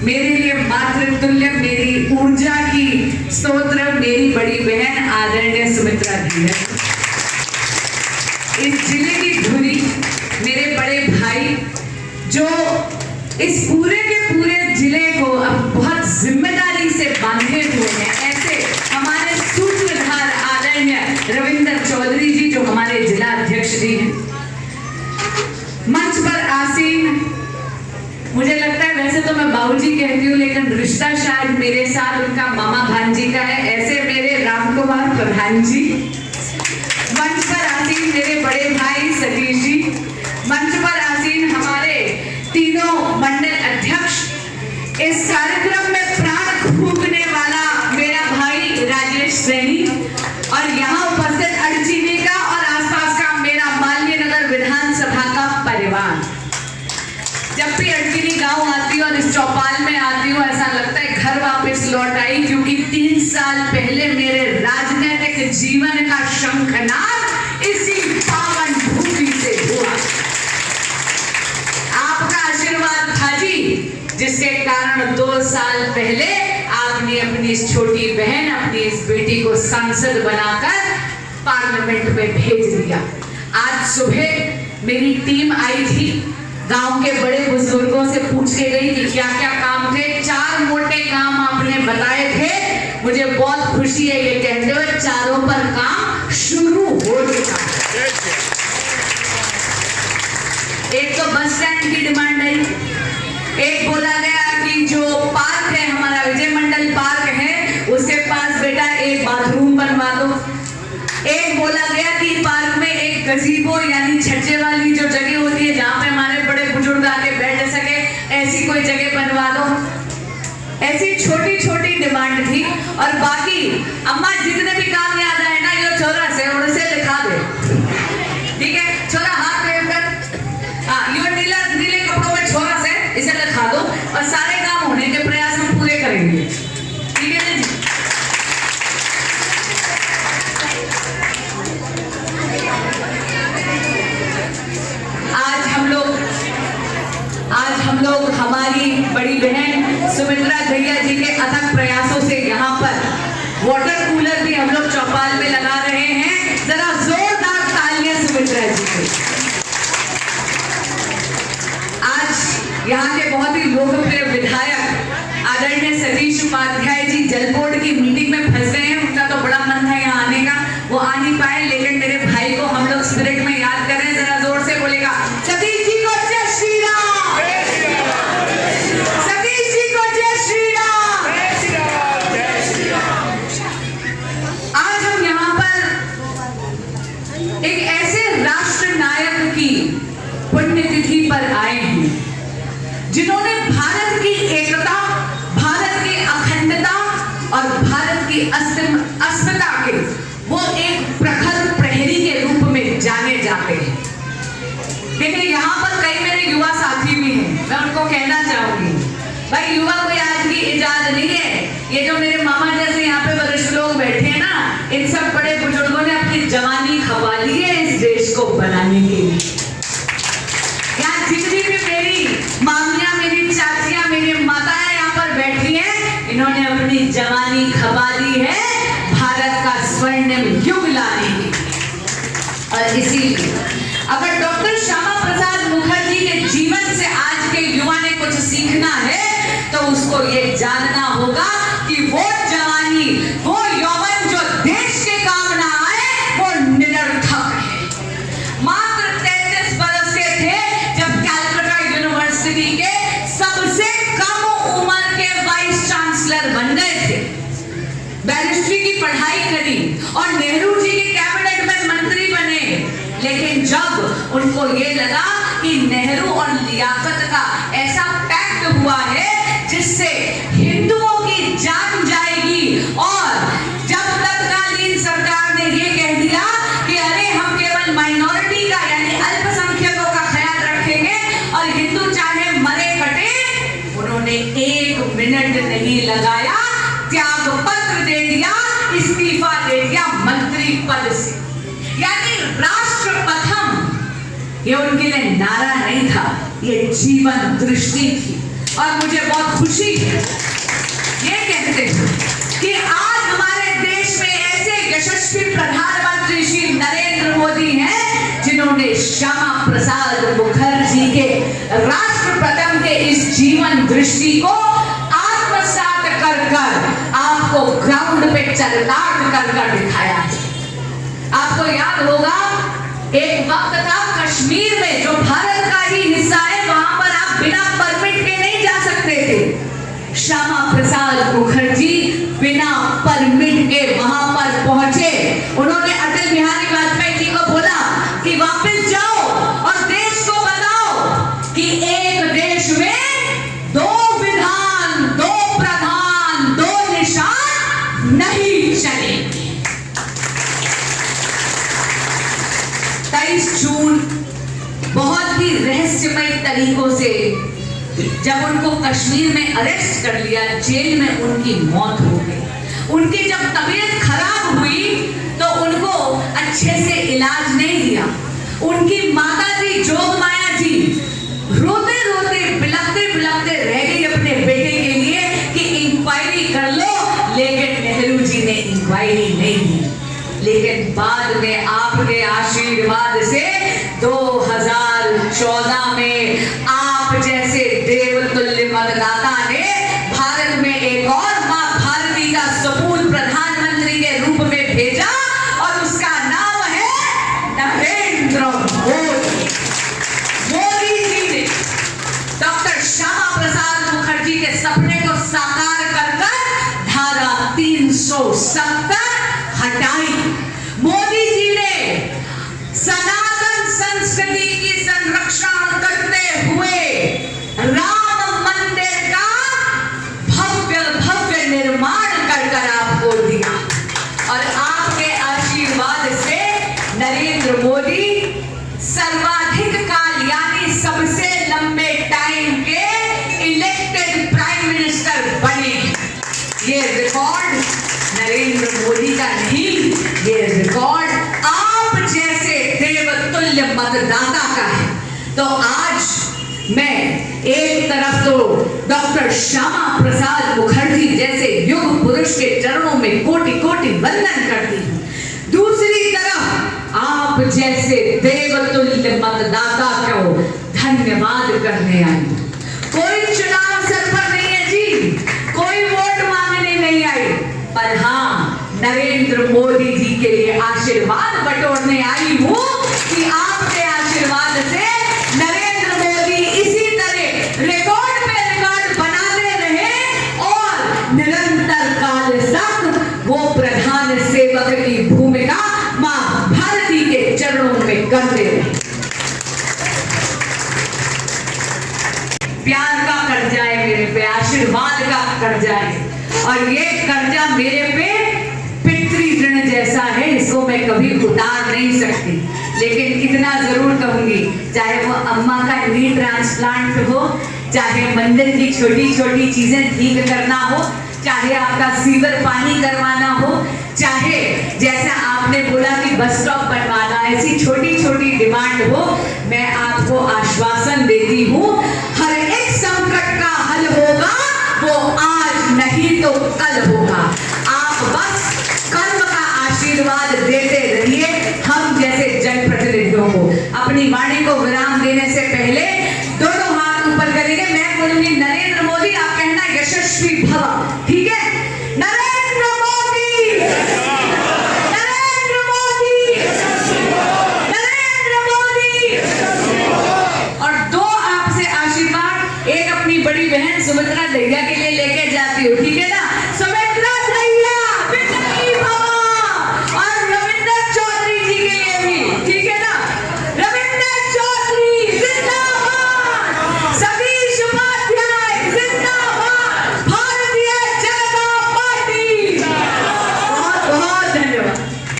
मेरे लिए मातृतुल्य, मेरी ऊर्जा की स्रोत, मेरी बड़ी बहन आदरणीय सुमित्रा धीरज, इस जिले की धुरी, मेरे बड़े भाई जो इस पूरे के पूरे जिले को अब बहुत जिम्मेदारी से बांधे हुए हैं, ऐसे हमारे सूत्रधार आदरणीय रविंद्र चौधरी जी जो हमारे जिला अध्यक्ष जी हैं, मंच पर आसीन, मुझे लगता है वैसे तो मैं बाबूजी कहती हूँ लेकिन रिश्ता शायद मेरे साथ उनका मामा भांजी का है, ऐसे मेरे रामकुमार प्रधान जी, मंच पर आसीन मेरे बड़े भाई सतीश जी, मंच पर आसीन हमारे तीनों मंडल अध्यक्ष, इस कार्यक्रम में प्राण फूंकने वाला मेरा भाई राजेश सैनी और यहाँ उपस्थित अड़चीनी का और आसपास का मेरा माल्य नगर विधानसभा का परिवार। जब भी अड़चीनी गांव आती हूँ और इस चौपाल में आती हूँ ऐसा लगता है घर वापस लौट आई, क्योंकि 3 साल पहले मेरे राजनीतिक जीवन का शंखनाद इसी पावन भूमि से हुआ। आपका आशीर्वाद था जी, जिसके कारण 2 साल पहले आपने अपनी इस छोटी बहन, अपनी इस बेटी को सांसद बनाकर पार्लियामेंट में भेज दिया। आज सुबह मेरी टीम आई थी, गांव के बड़े बुजुर्गों से पूछ के गई कि क्या क्या काम थे। 4 मोटे काम आपने बताए थे, मुझे बहुत खुशी है ये कहते हुए, चारों पर काम शुरू हो चुका है। एक तो बस स्टैंड की डिमांड है, एक बोला गया कि जो पार्क है हमारा विजय मंडल पार्क है उसके पास बेटा एक बाथरूम बनवा दो, एक बोला गया कि पार्क में एक गजीबो यानी छज्जे वाली जो जगह होती है जहाँ पे हमारे बड़े बुजुर्ग आके बैठ सके, ऐसी कोई जगह बनवा दो। ऐसी छोटी छोटी डिमांड थी और बाकी अम्मा जितने भी काम याद आए ना ये छोरा से उनसे लिखा दे, ठीक है छोरा हाथ वेव कर, ये नीले कपड़ों में छोरा से इसे लिखा दो और सारे काम होने के प्रयास हम पूरे करेंगे, ठीक है ना जी। आज हम लोग हमारी बड़ी बहन सुमित्रा भैया जी के अथक प्रयासों से यहाँ पर वाटर कूलर भी हम लोग चौपाल में लगा रहे हैं, जरा जोरदार तालियां सुमित्रा जी के। आज यहाँ के बहुत ही लोकप्रिय विधायक आदरणीय सतीश उपाध्याय जी जल बोर्ड की मीटिंग में फंस गए हैं, उनका तो बड़ा मन था यहाँ आने का, वो आ नहीं पाए, लेकिन मेरे भाई को हम लोग स्पिरिट में याद कर रहे हैं, जरा जोर से बोलेगा सतीश जी को जय श्री राम, सतीश जी को जय श्री राम। आज हम यहाँ पर एक ऐसे राष्ट्र नायक की पुण्यतिथि पर आए हैं जिन्होंने भारत की एकता, भारत की अखंडता और भारत की अस्मिता के वो एक प्रखर प्रहरी के रूप में जाने जाते हैं। देखिए यहाँ पर कई मेरे युवा साथी भी हैं, मैं उनको कहना चाहूंगी भाई युवा कोई आज की इजाद नहीं है, ये जो मेरे मामा जैसे यहाँ पे वरिष्ठ लोग बैठे हैं ना, इन सब बड़े बुजुर्गों ने अपनी जवानी खपा ली है इस देश को बनाने के लिए। यहाँ जितनी भी मेरी मामियां, मेरी चाचियां, मेरी माताएं यहाँ पर बैठी हैं, इन्होंने अपनी जवानी खपा ली है भारत का स्वर्णिम युग लाने की। और इसीलिए अगर डॉक्टर श्यामा प्रसाद मुखर्जी के जीवन से आज के युवा ने कुछ सीखना है तो उसको ये जानना होगा कि वो जवानी, वो यौवन जो देश के काम ना आए वो निरर्थक है। मात्र 33 बरस के थे जब कैलकटा यूनिवर्सिटी के सबसे कम उम्र के वाइस चांसलर बन गए थे, बैरिस्ट्री की पढ़ाई करी और नेहरू जी के कैबिनेट में मंत्री बने, लेकिन जब उनको ये लगा कि नेहरू और लियाकत का ऐसा पैक्ट हुआ है जिससे हिंदुओं की जान जाएगी, और जब तत्कालीन सरकार ने ये कह दिया कि अरे हम केवल माइनॉरिटी का यानी अल्पसंख्यकों का ख्याल रखेंगे और हिंदू चाहे मरे कटे, उन्होंने 1 मिनट नहीं लगाया, त्याग पत्र दे दिया, इस्तीफा दे दिया मंत्री पद से। यानी राष्ट्र प्रथम ये उनके लिए नारा नहीं था, ये जीवन दृष्टि थी। और मुझे बहुत खुशी है ये कहते हैं कि आज हमारे देश में ऐसे यशस्वी प्रधानमंत्री श्री नरेंद्र मोदी हैं जिन्होंने श्यामा प्रसाद मुखर्जी के राष्ट्र प्रथम के इस जीवन दृष्टि को आत्मसात कर आपको ग्राउंड पे चरितार्थ कर दिखाया है। आपको याद होगा एक वक्त था कश्मीर में जो भारत का ही हिस्सा है, वहां पर आप बिना परमिट के नहीं जा सकते थे। श्यामा प्रसाद मुखर्जी बिना परमिट के वहां पर पहुंचे। उन्होंने अटल बिहारी वाजपेयी जी को बोला कि वापस जाओ और देश को बताओ कि एक देश में दो विधान, दो प्रधान, दो निशान नहीं चलेंगे। 23 जून बहुत ही रहस्यमय तरीकों से जब उनको कश्मीर में अरेस्ट कर लिया, जेल में उनकी मौत हो गई। उनकी जब तबीयत खराब हुई तो उनको अच्छे से इलाज नहीं दिया। उनकी माता जी जोगमाया जी रोते रोते बिलखते बिलखते रह गई अपने बेटे के लिए कि इंक्वायरी कर लो, लेकिन नेहरू जी ने इंक्वायरी नहीं की। लेकिन बाद में आपके आशीर्वाद से 2014 में आप जैसे देवतुल्य मतदाता ने भारत में एक और मां भारती का सपूत प्रधानमंत्री के रूप में भेजा और उसका नाम है नरेंद्र मोदी। मोदी जी ने डॉक्टर श्यामा प्रसाद मुखर्जी के सपने को साकार कर धारा 370 हटाई। मोदी जी ने सनातन संस्कृति की संरक्षण करते हुए राम मंदिर का भव्य भव्य निर्माण कर आपको दिया और आपके आशीर्वाद से नरेंद्र मोदी सर्वाधिक काल यानी सबसे लंबे टाइम के इलेक्टेड प्राइम मिनिस्टर बने। ये रिकॉर्ड नरेंद्र मोदी का नहीं, ये रिकॉर्ड आप जैसे देवतुल्य मतदाता का है। तो आज मैं एक तरफ तो डॉक्टर श्यामा प्रसाद मुखर्जी जैसे युग पुरुष के चरणों में कोटि कोटि वंदन करती हूँ, दूसरी तरफ आप जैसे देवतुल्य मतदाता को धन्यवाद करने आई। कोई चुनाव सर पर नहीं है जी, कोई वोट मांगने नहीं आई, पर हाँ नरेंद्र मोदी जी के लिए आशीर्वाद बटोरने आई हूं कि आपके आशीर्वाद से नरेंद्र मोदी इसी तरह रिकॉर्ड पे रिकॉर्ड बनाते रहे और निरंतर काल तक वो प्रधान सेवक की भूमिका मां भारती के चरणों में करते रहे। प्यार का कर्जा है मेरे पे, आशीर्वाद का कर्जा है और ये कर्जा मेरे पे पितृ ऋण जैसा है, इसको मैं कभी उतार नहीं सकती। लेकिन इतना जरूर कहूंगी, चाहे वो अम्मा का नी ट्रांसप्लांट हो, चाहे मंदिर की छोटी छोटी चीजें ठीक करना हो, चाहे आपका सीवर पानी करवाना हो, चाहे जैसा आपने बोला कि बस स्टॉप बनवाना, ऐसी छोटी छोटी डिमांड हो, मैं आपको आश्वासन देती हूँ हर एक संकट का हल होगा। वो आज नहीं तो कल होगा। आप बस कर्म का आशीर्वाद देते रहिए हम जैसे जनप्रतिनिधियों को। अपनी वाणी को विराम